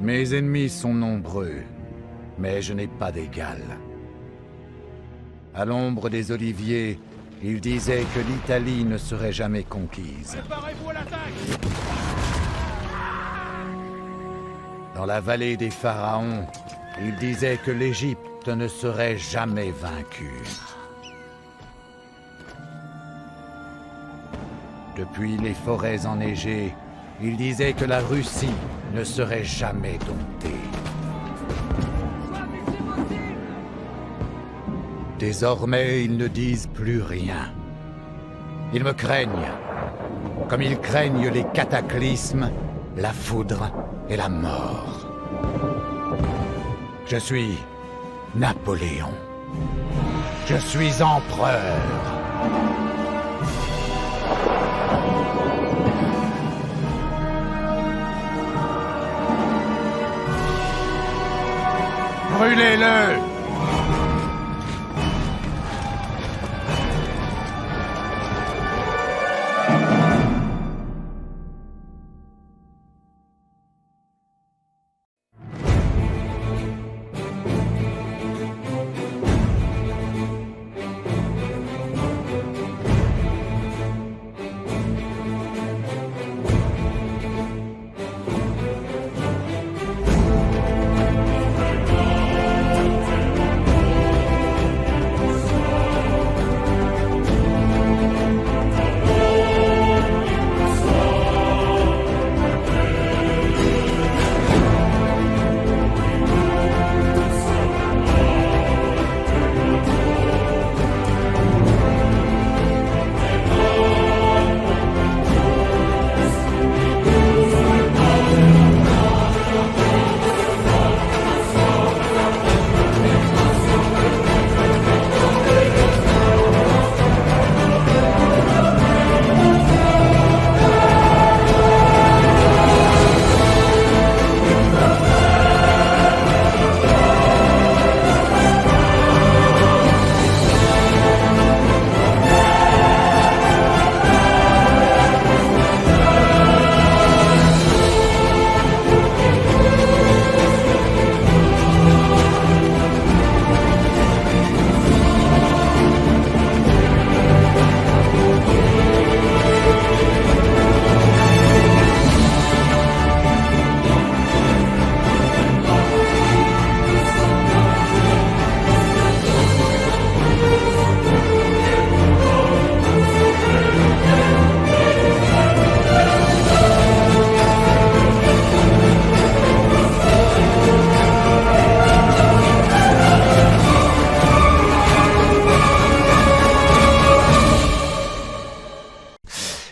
Mes ennemis sont nombreux, mais je n'ai pas d'égal. À l'ombre des oliviers, il disait que l'Italie ne serait jamais conquise. Préparez-vous à l'attaque! Dans la vallée des pharaons, il disait que l'Égypte ne serait jamais vaincue. Depuis les forêts enneigées, il disait que la Russie ne serait jamais domptée. Désormais, ils ne disent plus rien. Ils me craignent, comme ils craignent les cataclysmes, la foudre et la mort. Je suis Napoléon. Je suis empereur. Brûlez-le!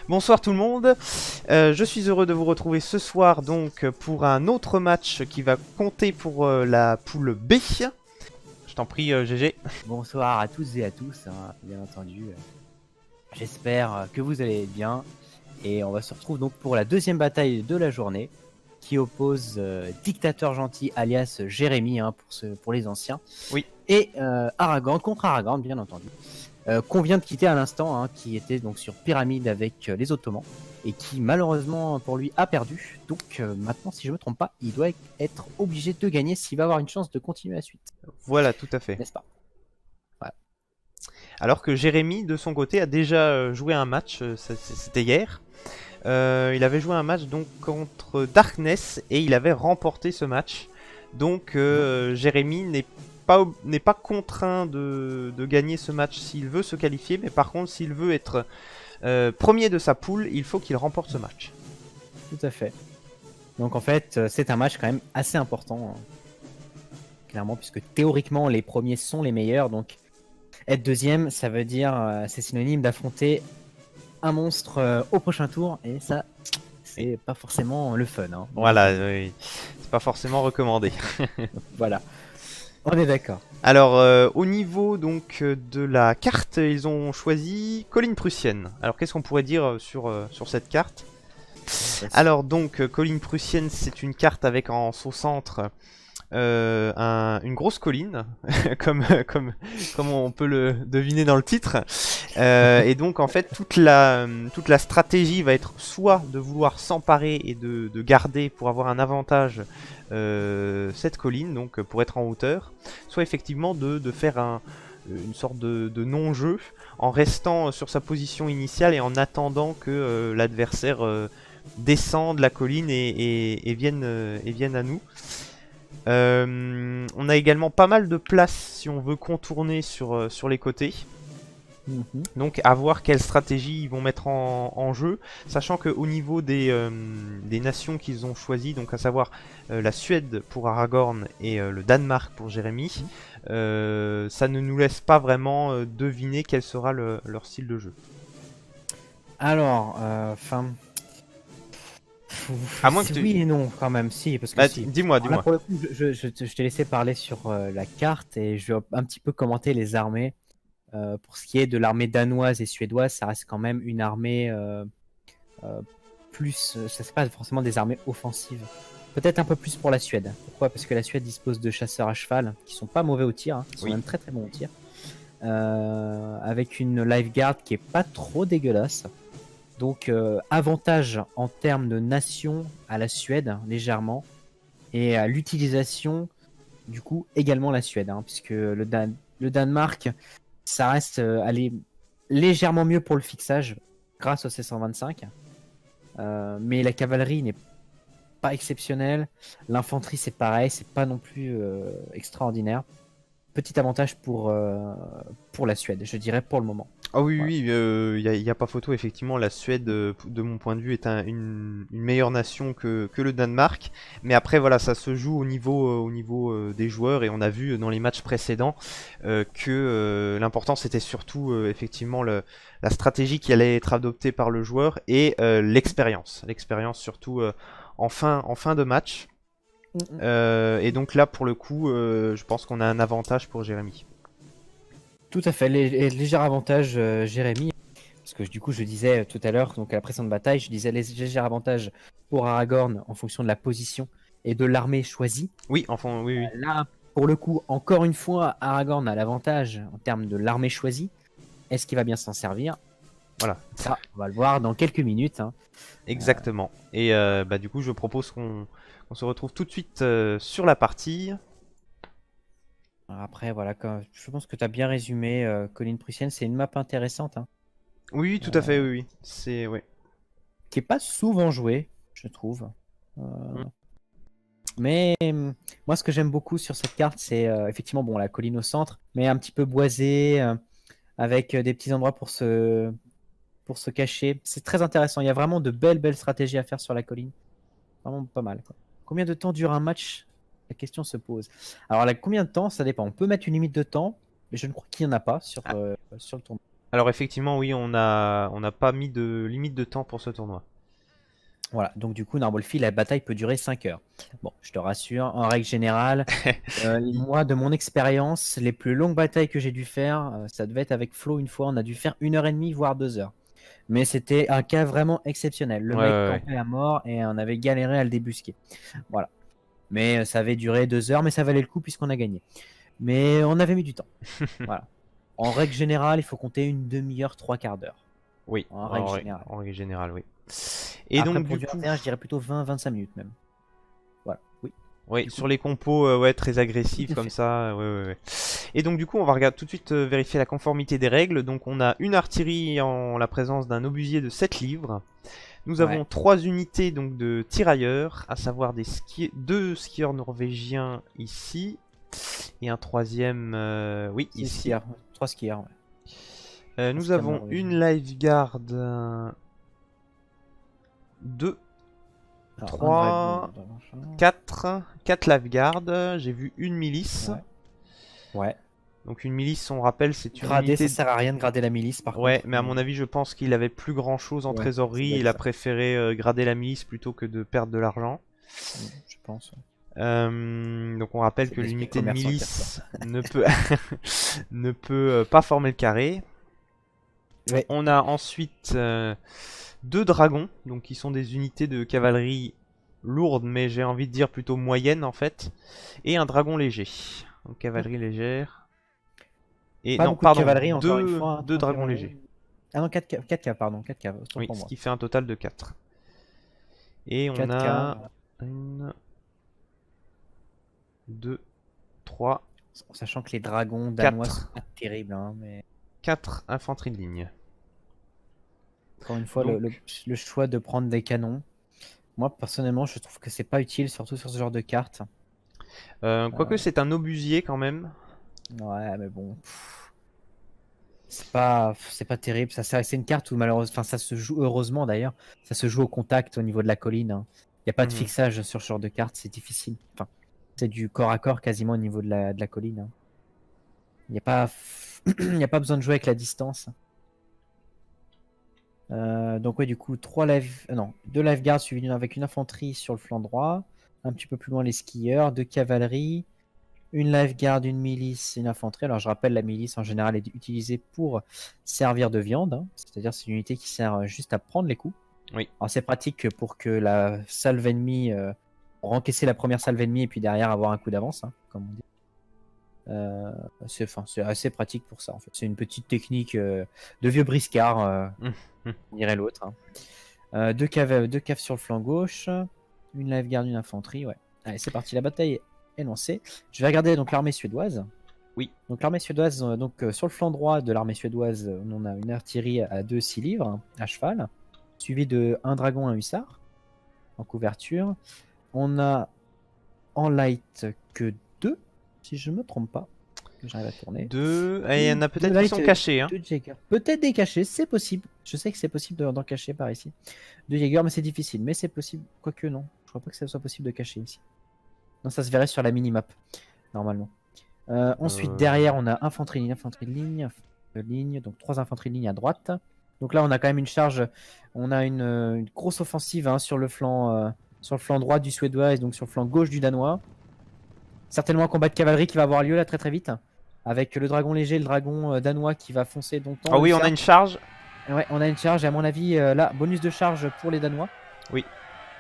Bonsoir tout le monde, je suis heureux de vous retrouver ce soir donc pour un autre match qui va compter pour la poule B. Je t'en prie GG. Bonsoir à tous et à tous, hein, bien entendu. J'espère que vous allez bien et on va se retrouver donc pour la deuxième bataille de la journée qui oppose Dictateur Gentil alias Jérémy hein, pour les anciens. Oui. Et Aragorn contre Aragorn bien entendu. Qu'on vient de quitter à l'instant, hein, qui était donc sur Pyramide avec les Ottomans et qui malheureusement pour lui a perdu. Donc maintenant, si je me trompe pas, il doit être obligé de gagner s'il va avoir une chance de continuer la suite. Voilà, tout à fait. N'est-ce pas? Voilà. Alors que Jérémy, de son côté, a déjà joué un match, c'était hier. Il avait joué un match donc contre Darkness et il avait remporté ce match. Donc Jérémy n'est pas contraint de gagner ce match s'il veut se qualifier, mais par contre s'il veut être premier de sa poule, il faut qu'il remporte ce match. Tout à fait. Donc en fait c'est un match quand même assez important, hein. Clairement, puisque théoriquement les premiers sont les meilleurs, donc être deuxième ça veut dire c'est synonyme d'affronter un monstre au prochain tour, et ça c'est pas forcément le fun, hein. Voilà, oui. C'est pas forcément recommandé. Voilà. On est d'accord. Alors, au niveau donc de la carte, ils ont choisi colline prussienne. Alors, qu'est-ce qu'on pourrait dire sur cette carte? Alors donc, colline prussienne, c'est une carte avec en son centre une grosse colline, comme on peut le deviner dans le titre. Et donc en fait toute la stratégie va être soit de vouloir s'emparer et de garder pour avoir un avantage cette colline, donc pour être en hauteur, soit effectivement de faire une sorte de non-jeu en restant sur sa position initiale et en attendant que l'adversaire descende la colline et vienne à nous. On a également pas mal de place si on veut contourner sur les côtés. Donc à voir quelle stratégie ils vont mettre en jeu, sachant qu'au niveau des nations qu'ils ont choisies, donc à savoir la Suède pour Aragorn et le Danemark pour Jérémy, ça ne nous laisse pas vraiment deviner quel sera leur style de jeu. Alors, à moins que oui et non quand même, si, parce que bah, si. Dis-moi. Là, pour le coup, je t'ai laissé parler sur la carte et je vais un petit peu commenter les armées. Pour ce qui est de l'armée danoise et suédoise, ça reste quand même une armée plus. Ça c'est pas forcément des armées offensives. Peut-être un peu plus pour la Suède. Pourquoi? Parce que la Suède dispose de chasseurs à cheval qui sont pas mauvais au tir, hein, qui sont même très très bons au tir. Avec une life guard qui est pas trop dégueulasse. Donc avantage en termes de nation à la Suède légèrement, et à l'utilisation du coup également la Suède, hein, puisque le Danemark ça reste aller légèrement mieux pour le fixage grâce au C125, mais la cavalerie n'est pas exceptionnelle, l'infanterie c'est pareil, c'est pas non plus extraordinaire. Petit avantage pour la Suède, je dirais pour le moment. Ah oui, il n'y a pas photo, effectivement, la Suède, de mon point de vue, est une meilleure nation que le Danemark. Mais après, voilà, ça se joue au niveau des joueurs, et on a vu dans les matchs précédents que l'important c'était surtout effectivement la stratégie qui allait être adoptée par le joueur et l'expérience. L'expérience surtout en fin de match. Et donc là, pour le coup, je pense qu'on a un avantage pour Jérémy. Tout à fait, léger avantage Jérémy, parce que du coup je disais tout à l'heure, donc à la précédente bataille, je disais léger avantage pour Aragorn en fonction de la position et de l'armée choisie. Oui, enfin, oui. Là, pour le coup, encore une fois, Aragorn a l'avantage en termes de l'armée choisie. Est-ce qu'il va bien s'en servir? Voilà, ça, on va le voir dans quelques minutes. Hein. Exactement. Et du coup, je propose qu'on se retrouve tout de suite sur la partie. Après, voilà, je pense que tu as bien résumé. Colline Prussienne, c'est une map intéressante. Hein. Oui, tout à fait, oui. C'est, ouais. Qui est pas souvent jouée, je trouve. Mais moi, ce que j'aime beaucoup sur cette carte, c'est effectivement la colline au centre, mais un petit peu boisée, avec des petits endroits pour se cacher. C'est très intéressant. Il y a vraiment de belles stratégies à faire sur la colline. Vraiment pas mal. Quoi. Combien de temps dure un match? La question se pose. Alors, combien de temps? Ça dépend. On peut mettre une limite de temps, mais je ne crois qu'il n'y en a pas sur le tournoi. Alors, effectivement, oui, on n'a pas mis de limite de temps pour ce tournoi. Voilà, donc du coup, Narbolfi, la bataille peut durer 5 heures. Bon, je te rassure, en règle générale, moi, de mon expérience, les plus longues batailles que j'ai dû faire, ça devait être avec Flo une fois, on a dû faire 1h30, voire 2 heures. Mais c'était un cas vraiment exceptionnel. Le mec campait à mort et on avait galéré à le débusquer. Voilà. Mais ça avait duré 2 heures, mais ça valait le coup puisqu'on a gagné. Mais on avait mis du temps. Voilà. En règle générale, il faut compter une demi-heure, 3/4 d'heure. Oui, en règle générale, oui. Et après, donc, pour du coup, je dirais plutôt 20-25 minutes même. Voilà, oui. Oui, sur les compos très agressifs comme ça. Ouais. Et donc du coup, on va regarder tout de suite vérifier la conformité des règles. Donc on a une artillerie en la présence d'un obusier de 7 livres. Nous avons 3 unités donc de tirailleurs, à savoir 2 skieurs norvégiens ici. Et un troisième, ici. 3 skieurs, nous avons une lifeguard, 2, 3, 4 lifeguards, j'ai vu une milice. Ouais. Donc une milice, on rappelle, c'est une unité... ça sert à rien de grader la milice par contre. Ouais, mais à mon avis, je pense qu'il avait plus grand chose en trésorerie. Il a préféré grader la milice plutôt que de perdre de l'argent. Je pense. Donc on rappelle que l'unité de milice ne peut pas former le carré. Ouais. On a ensuite 2 dragons, donc qui sont des unités de cavalerie lourde, mais j'ai envie de dire plutôt moyenne en fait. Et un dragon léger. Donc cavalerie légère. Et Pas non, beaucoup de pardon, cavalerie, encore une deux, fois, hein, deux dragons cavalerie. légers. Ah non, 4 caves, pardon, 4 caves, autant Oui, pour ce moi. qui fait un total de 4. Et on 4 a caves. 1, 2, 3, Sachant que les dragons danois 4. sont pas terribles, hein, mais 4 infanteries de ligne. encore une fois, Donc- le choix de prendre des canons, moi personnellement, je trouve que c'est pas utile, surtout sur ce genre de carte. Quoique c'est un obusier quand même. Ouais, mais bon. C'est pas terrible. C'est une carte où malheureusement, enfin, ça se joue, heureusement d'ailleurs, ça se joue au contact au niveau de la colline, hein. Il n'y a pas de Mhm. fixage sur ce genre de carte, c'est difficile. Enfin, c'est du corps à corps quasiment au niveau de la colline, hein. Il n'y a pas, il y a pas besoin de jouer avec la distance. Donc ouais, du coup, 2 life guards suivis avec une infanterie sur le flanc droit. Un petit peu plus loin, les skieurs, 2 cavaleries. Une life guard, une milice, une infanterie. Alors je rappelle, la milice en général est utilisée pour servir de viande, hein. C'est-à-dire c'est une unité qui sert juste à prendre les coups. Oui. Alors c'est pratique pour que la salve ennemie, pour encaisser la première salve ennemie et puis derrière avoir un coup d'avance, hein, comme on dit. C'est assez pratique pour ça en fait. C'est une petite technique de vieux briscard, dirait l'autre, hein. 2 caves sur le flanc gauche, une life guard, une infanterie. Ouais. Allez, c'est parti, la bataille est lancée. Je vais regarder donc l'armée suédoise. Oui. Donc l'armée suédoise, sur le flanc droit de l'armée suédoise, on a une artillerie à 2 6 livres, hein, à cheval, suivi de un dragon, un hussard en couverture. On a en light que 2, si je me trompe pas. J'arrive à tourner. 2. Et il y en a peut-être Deux qui sont light, cachés. Hein. 2 Jaeger. Peut-être des cachés, c'est possible. Je sais que c'est possible d'en cacher par ici. 2 Jaeger, mais c'est difficile. Mais c'est possible. Quoique non. Je crois pas que ça soit possible de cacher ici. Non, ça se verrait sur la minimap, normalement. Ensuite, derrière, on a infanterie de ligne. Donc 3 infanteries de ligne à droite. Donc là, on a quand même une charge. On a une grosse offensive, hein, sur le flanc droit du Suédois et donc sur le flanc gauche du Danois. Certainement un combat de cavalerie qui va avoir lieu là très très vite. Avec le dragon léger et le dragon danois qui va foncer donc dans Ah oui, le on a cercle. une charge. Ouais, on a une charge, et à mon avis, là, bonus de charge pour les Danois. Oui.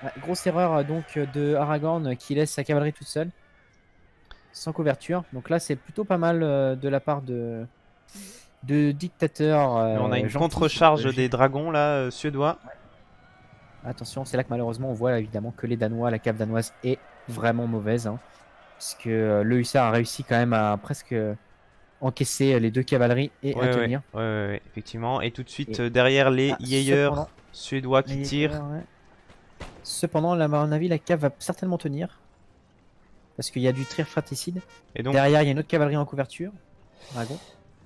Ouais, grosse erreur donc de Aragorn qui laisse sa cavalerie toute seule, sans couverture. Donc là, c'est plutôt pas mal de la part de dictateur. On a une gentil. contre-charge des dragons là, suédois. Attention, c'est là que malheureusement on voit évidemment que les Danois, la cave danoise est vraiment mauvaise, hein, parce que le hussard a réussi quand même à presque encaisser les 2 cavaleries et à tenir. Ouais, effectivement. Et tout de suite Et- derrière les Jaeger cependant, suédois qui les tirent. Jaeger, ouais. Cependant, là, à mon avis, la cave va certainement tenir. Parce qu'il y a du tir fratricide. Et donc, Derrière, il y a une autre cavalerie en couverture. Dragon.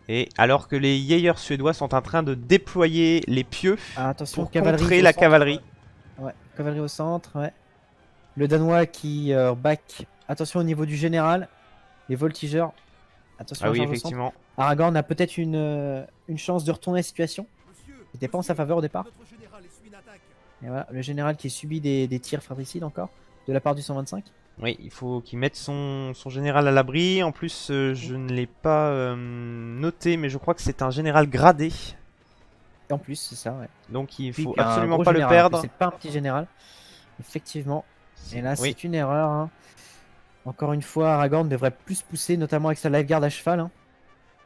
et alors que les Jaeger suédois sont en train de déployer les pieux Ah, attention, pour cavalerie contrer au la centre. cavalerie. Ouais, cavalerie au centre, ouais. Le Danois qui back. Attention au niveau du général. Les voltigeurs. Attention, Ah la oui, charge au centre. effectivement. Aragorn a peut-être une chance de retourner la situation. C'était pas en sa faveur au départ. Et voilà, le général qui subit des tirs fratricides encore de la part du 125. Oui, il faut qu'il mette son général à l'abri. En plus, je ne l'ai pas noté, mais je crois que c'est un général gradé. Et en plus, c'est ça, ouais. Donc il Puis faut un absolument gros pas le général, perdre. C'est pas un petit général. Effectivement. Et là, Oui. c'est une erreur, hein. Encore une fois, Aragorn devrait plus pousser, notamment avec sa life guard à cheval, hein,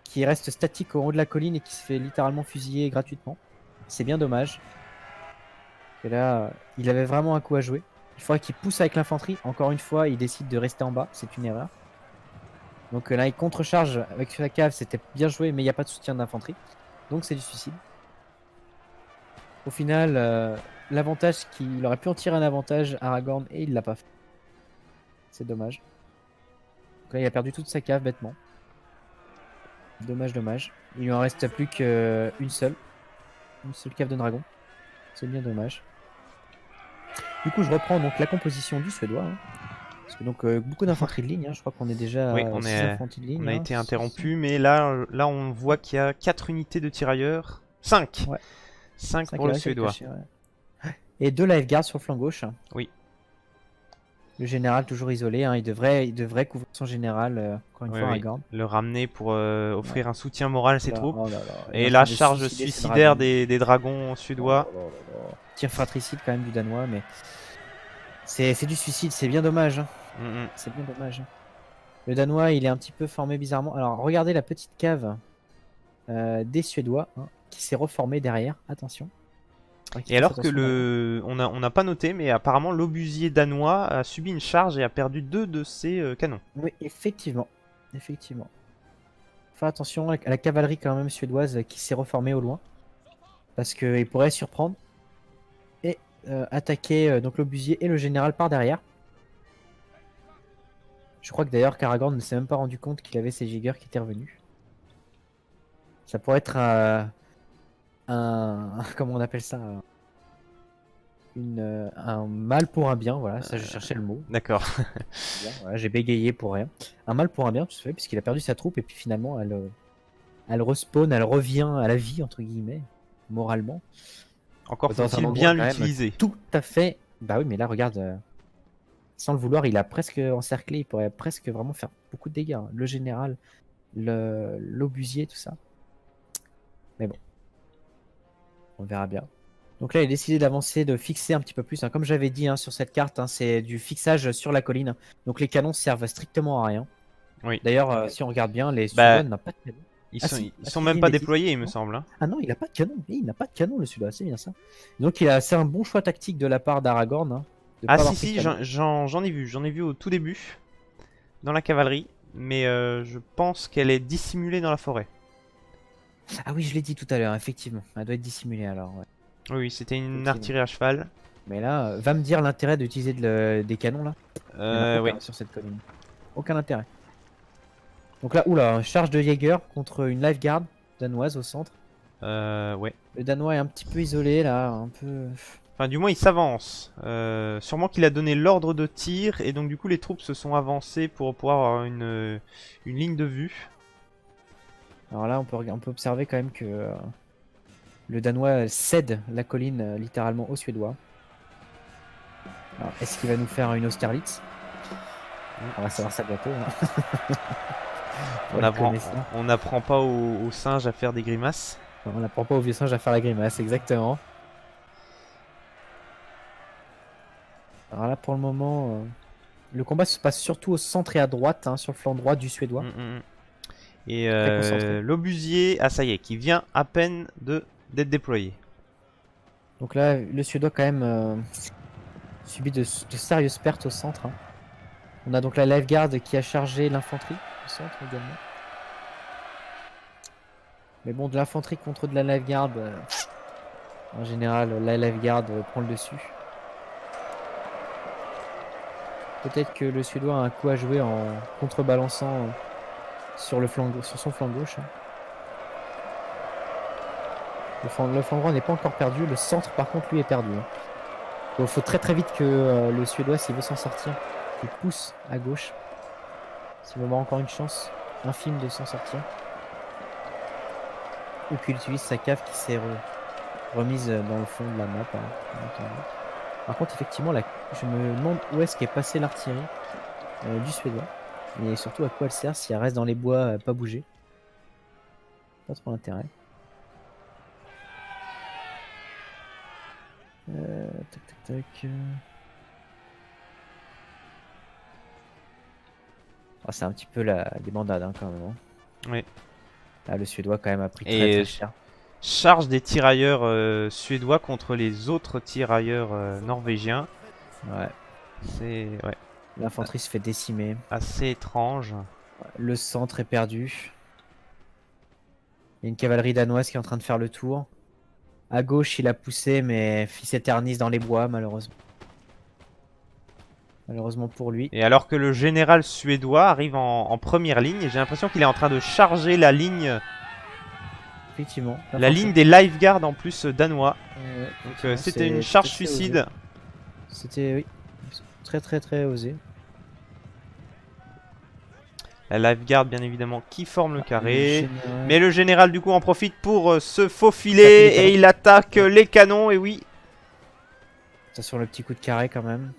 qui reste statique au haut de la colline et qui se fait littéralement fusiller gratuitement. C'est bien dommage. Et là, il avait vraiment un coup à jouer. Il faudrait qu'il pousse avec l'infanterie. Encore une fois, il décide de rester en bas. C'est une erreur. Donc là, il contre-charge avec sa cave. C'était bien joué, mais il n'y a pas de soutien d'infanterie. Donc c'est du suicide. Au final, l'avantage qu'il aurait pu en tirer un avantage, Aragorn, et il l'a pas fait. C'est dommage. Donc là, il a perdu toute sa cave bêtement. Dommage, dommage. Il lui en reste plus qu'une seule. Une seule cave de dragon. C'est bien dommage. Du coup, je reprends donc la composition du Suédois, hein. Parce que donc beaucoup d'infanterie de ligne, hein. Je crois qu'on est déjà Oui, à on 6 est- infanteries de ligne, On a hein. été interrompu, mais là on voit qu'il y a 4 unités de tirailleurs. 5 Ouais. 5 5 pour le cavaleries suédois. cachées, ouais. Et 2 life guards sur le flanc gauche. Oui. Le général toujours isolé, hein. Il devrait couvrir son général, encore une Oui, fois, oui. Aragorn. Le ramener pour offrir un soutien moral à ses Là, troupes. oh là là, il est Et en la train de charge suicider ses suicidaire dragons. des dragons suédois. Tir fratricide quand même du Danois, mais C'est du suicide, c'est bien dommage. Hein. Mm, mm. C'est bien dommage. Le Danois, il est un petit peu formé bizarrement. Alors, regardez la petite cave des Suédois hein, qui s'est reformée derrière. Attention. Et alors que on n'a pas noté, mais apparemment l'obusier danois a subi une charge et a perdu 2 de ses canons. Oui, effectivement. Effectivement. Faire attention à la cavalerie quand même suédoise qui s'est reformée au loin. Parce qu'il pourrait surprendre. Et attaquer donc l'obusier et le général par derrière. Je crois que d'ailleurs qu'Aragorn ne s'est même pas rendu compte qu'il avait ses giggers qui étaient revenus. Ça pourrait être comment on appelle ça un mal pour un bien, voilà, ça je cherchais le mot. D'accord. Voilà, j'ai bégayé pour rien. Un mal pour un bien, tout à fait, puisqu'il a perdu sa troupe et puis finalement elle respawn, elle revient à la vie, entre guillemets, moralement. Encore Dans un faut-il endroit bien quand même l'utiliser. Tout à fait. Bah oui, mais là, regarde, sans le vouloir, il a presque encerclé, il pourrait presque vraiment faire beaucoup de dégâts. Hein. Le général, l'obusier, tout ça. Mais bon. On verra bien. Donc là, il a décidé d'avancer, de fixer un petit peu plus. Hein. Comme j'avais dit hein, sur cette carte, hein, c'est du fixage sur la colline. Donc les canons servent strictement à rien. Oui. D'ailleurs, si on regarde bien, les Suédois n'ont pas de canon. Ils Ah, sont, si. ils Ah, sont si, même une pas bêtise. déployés, il me Non. semble. Hein. Ah non, il n'a pas de canon. Il n'a pas de canon, le Suédois, c'est bien ça. Donc c'est un bon choix tactique de la part d'Aragorn. Hein, de Ah pas avoir si, pris de si, canon. j'en ai vu. J'en ai vu au tout début, dans la cavalerie. Mais je pense qu'elle est dissimulée dans la forêt. Ah oui, je l'ai dit tout à l'heure, effectivement. Elle doit être dissimulée alors. Ouais. Oui, c'était une Effectivement. artillerie à cheval. Mais là, va me dire l'intérêt d'utiliser des canons là. Il y en a Oui. aucun sur cette colline. Aucun intérêt. Donc là, oula, charge de Jäger contre une Life Guard danoise au centre. Ouais. Le Danois est un petit peu isolé là, un peu. Enfin, du moins, il s'avance. Sûrement qu'il a donné l'ordre de tir, et donc du coup, les troupes se sont avancées pour pouvoir avoir une ligne de vue. Alors là, on peut observer quand même que le Danois cède la colline littéralement aux Suédois. Alors, est-ce qu'il va nous faire une Austerlitz? On va savoir ça bientôt. Hein. On n'apprend pas aux singes à faire des grimaces. On n'apprend pas au vieux singe à faire la grimace, exactement. Alors là, pour le moment, le combat se passe surtout au centre et à droite, hein, sur le flanc droit du Suédois. Et Très concentré. l'obusier, ah ça y est, qui vient à peine d'être déployé. Donc là, le Suédois quand même subit de sérieuses pertes au centre. Hein. On a donc la Life Guard qui a chargé l'infanterie au centre également. Mais bon, de l'infanterie contre de la Life Guard, en général, la Life Guard prend le dessus. Peut-être que le Suédois a un coup à jouer en contrebalançant sur son flanc gauche. Hein. Le flanc droit n'est pas encore perdu, le centre par contre lui est perdu. Hein. Donc il faut très vite que le Suédois, s'il veut s'en sortir, qu'il pousse à gauche. S'il veut avoir encore une chance infime de s'en sortir. Ou qu'il utilise sa cave qui s'est remise dans le fond de la map. Hein, par contre, effectivement, je me demande où est-ce qu'est passée l'artillerie du Suédois. Et surtout à quoi elle sert si elle reste dans les bois, pas bouger. Pas trop d'intérêt. Tac. Oh, c'est un petit peu la débandade hein, quand même. Hein. Oui. Là, le Suédois quand même a pris très cher. Charge des tirailleurs suédois contre les autres tirailleurs norvégiens. Ouais. C'est L'infanterie se fait décimer. assez étrange. Le centre est perdu. Il y a une cavalerie danoise qui est en train de faire le tour. À gauche, il a poussé, mais il s'éternise dans les bois, malheureusement. Malheureusement pour lui. Et alors que le général suédois arrive en première ligne, et j'ai l'impression qu'il est en train de charger la ligne Effectivement. La ligne des Lifeguards en plus danois. Donc effectivement, c'était une c'est charge assez suicide. osé. C'était oui, très osé. La Lifeguard bien évidemment qui forme le carré. Général. Mais le général du coup en profite pour se faufiler et il attaque les canons et oui. Attention le petit coup de carré quand même.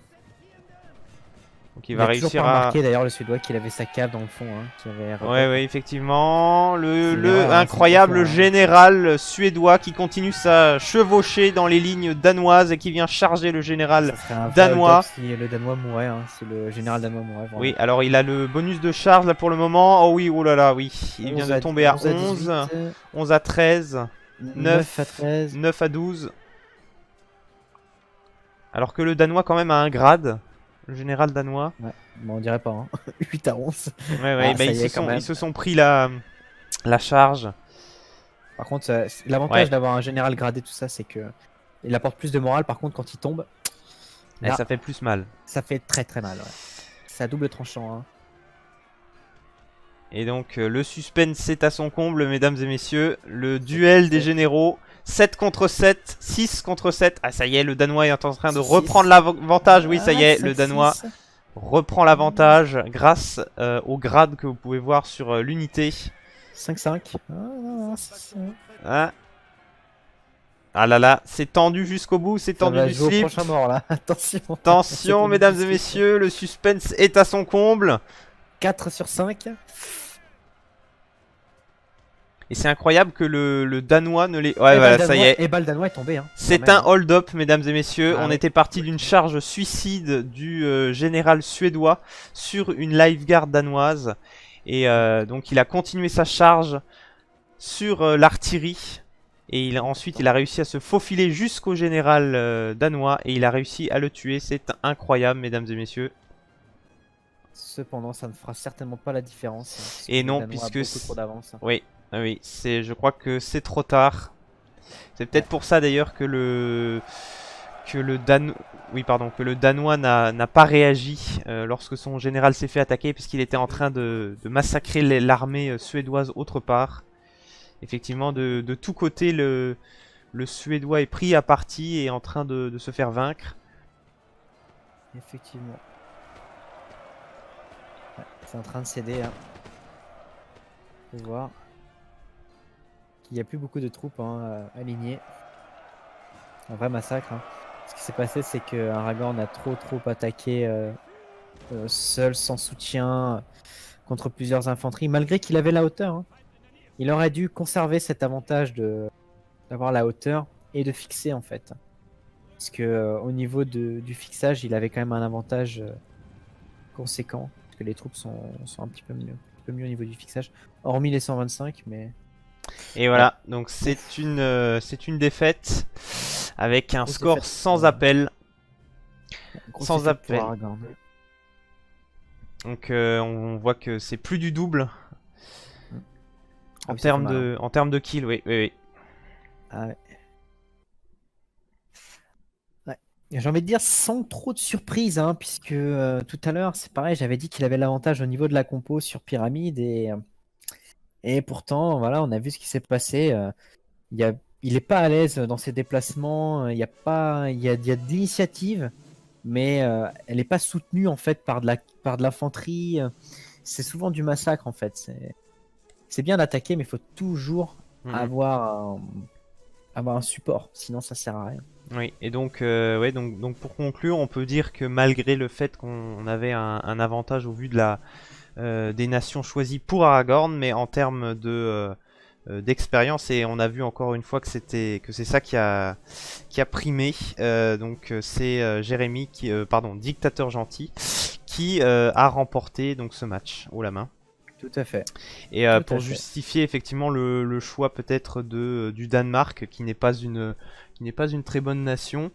Donc il Il va a toujours réussir pas à... remarqué d'ailleurs le Suédois qu'il avait sa cave dans le fond. Hein, qui avait Ouais, effectivement. C'est une Le erreur, hein, incroyable c'est pas faire, hein. général suédois qui continue sa chevauchée dans les lignes danoises et qui vient charger le général Ça serait un danois. hold-up si le Danois mourait, hein, si le général danois mourait. Vraiment. Oui, alors il a le bonus de charge là pour le moment. Oh oui, oh là là, oui. Il vient 11 de tomber à 18, 11, 11 à 13, 9 à 13. 9 à 12. Alors que le danois quand même a un grade. Le général danois. Ouais, bon, on dirait pas. Hein. 8 à 11. Ouais, ouais, Ah, bah, ça y est, quand même. ils se sont pris la charge. Par contre, l'avantage Ouais. d'avoir un général gradé, tout ça, c'est que il apporte plus de morale. Par contre, quand il tombe, Et là, ça fait plus mal. ça fait très très mal. Ouais. C'est à double tranchant. Hein. Et donc le suspense est à son comble, mesdames et messieurs. Le duel des généraux. 7 contre 7, 6 contre 7. Ah ça y est, le Danois est en train de 6. reprendre l'avantage. Oui, ça y est, 5, le Danois 6. reprend l'avantage grâce au grade que vous pouvez voir sur l'unité. 5-5. Ah, non, Hein, ah là là, c'est tendu jusqu'au bout, c'est ça tendu va du jouer au slip. prochain mort là. Attention. Attention, C'est mesdames tendu et du slip. messieurs, le suspense est à son comble. 4 sur 5. Et c'est incroyable que le Danois ne l'ait... Ouais, Et voilà, ça y est. Et bah, le Danois est tombé. Hein, C'est quand même, un hein. hold-up, mesdames et messieurs. Ah On oui. était parti d'une charge suicide du général suédois sur une lifeguard danoise. Et donc il a continué sa charge sur l'artillerie. Et ensuite il a réussi à se faufiler jusqu'au général danois. Et il a réussi à le tuer. C'est incroyable, mesdames et messieurs. Cependant, ça ne fera certainement pas la différence. Hein, puisque Et le non, Danois a puisque beaucoup c'est- trop d'avance. Oui, oui, je crois que c'est trop tard. C'est peut-être pour ça d'ailleurs que que le Danois n'a pas réagi lorsque son général s'est fait attaquer, puisqu'il était en train de massacrer l'armée suédoise autre part. Effectivement, de tous côtés, le Suédois est pris à partie et est en train de se faire vaincre. Effectivement. Ouais, c'est en train de céder. Hein. On peut voir qu'il n'y a plus beaucoup de troupes hein, alignées. Un vrai massacre. Hein. Ce qui s'est passé, c'est que Aragorn a trop attaqué seul, sans soutien, contre plusieurs infanteries, malgré qu'il avait la hauteur. Hein. Il aurait dû conserver cet avantage d'avoir la hauteur et de fixer en fait. Parce que au niveau du fixage, il avait quand même un avantage conséquent. Parce que les troupes sont un petit peu mieux au niveau du fixage. Hormis les 125, mais... Et voilà, donc c'est une défaite avec un Grosse score défaite, sans appel. Grosse Sans défaite pour appel. Aragorn. Donc on voit que c'est plus du double Ah oui, ça fait mal, hein. en termes de kills, oui, oui, oui. Ah ouais. Ouais. Et j'ai envie de dire sans trop de surprise, hein, puisque tout à l'heure, c'est pareil, j'avais dit qu'il avait l'avantage au niveau de la compo sur Pyramide, et pourtant, voilà, on a vu ce qui s'est passé. Il est pas à l'aise dans ses déplacements, il y a de l'initiative, mais elle n'est pas soutenue en fait par de l'infanterie. C'est souvent du massacre en fait. C'est bien d'attaquer, mais il faut toujours Mhm. avoir un support, sinon ça sert à rien. Oui, et donc, ouais, donc pour conclure, on peut dire que malgré le fait qu'on avait un avantage au vu de des nations choisies pour Aragorn, mais en termes d'expérience, et on a vu encore une fois que c'est ça qui a primé. Donc c'est Jérémy dictateur gentil, qui a remporté donc ce match haut la main. Tout à fait. Et Tout à pour fait. justifier effectivement le choix peut-être du Danemark, qui n'est pas une très bonne nation.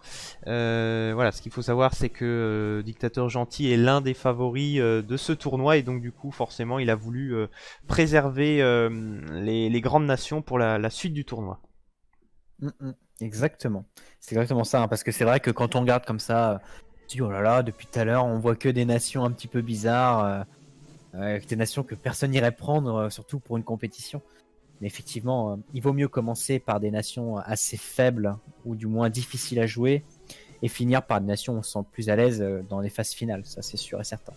Voilà, ce qu'il faut savoir, c'est que Dictateur Gentil est l'un des favoris de ce tournoi, et donc du coup forcément il a voulu préserver les grandes nations pour la suite du tournoi. Exactement. C'est exactement ça, hein, parce que c'est vrai que quand on regarde comme ça, tu dis oh là là, depuis tout à l'heure, on voit que des nations un petit peu bizarres, des nations que personne n'irait prendre, surtout pour une compétition. Mais effectivement, il vaut mieux commencer par des nations assez faibles, ou du moins difficiles à jouer, et finir par des nations où on se sent plus à l'aise dans les phases finales, ça c'est sûr et certain.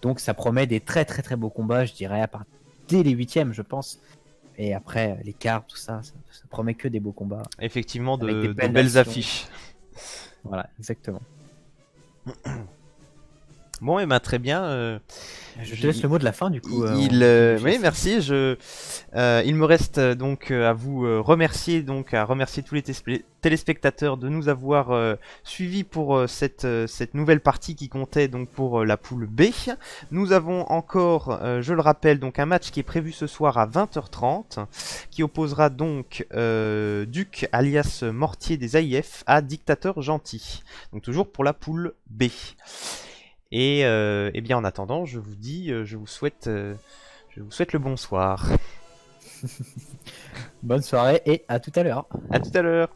Donc ça promet des très beaux combats, je dirais, dès les 8e, je pense. Et après, les quarts, tout ça, ça promet que des beaux combats. Effectivement, Avec des de belles belles nations. affiches. Voilà, exactement. Bon, et ben très bien. Je te laisse le mot de la fin du coup. Oui, merci. Il me reste donc à vous remercier, donc à remercier tous les téléspectateurs de nous avoir suivis pour cette nouvelle partie qui comptait donc pour la poule B. Nous avons encore, je le rappelle, donc un match qui est prévu ce soir à 20h30, qui opposera donc Duc alias Mortier des AIF à Dictateur Gentil. Donc toujours pour la poule B. Et bien en attendant, je vous dis, je vous souhaite le bonsoir. Bonne soirée et à tout à l'heure. À tout à l'heure.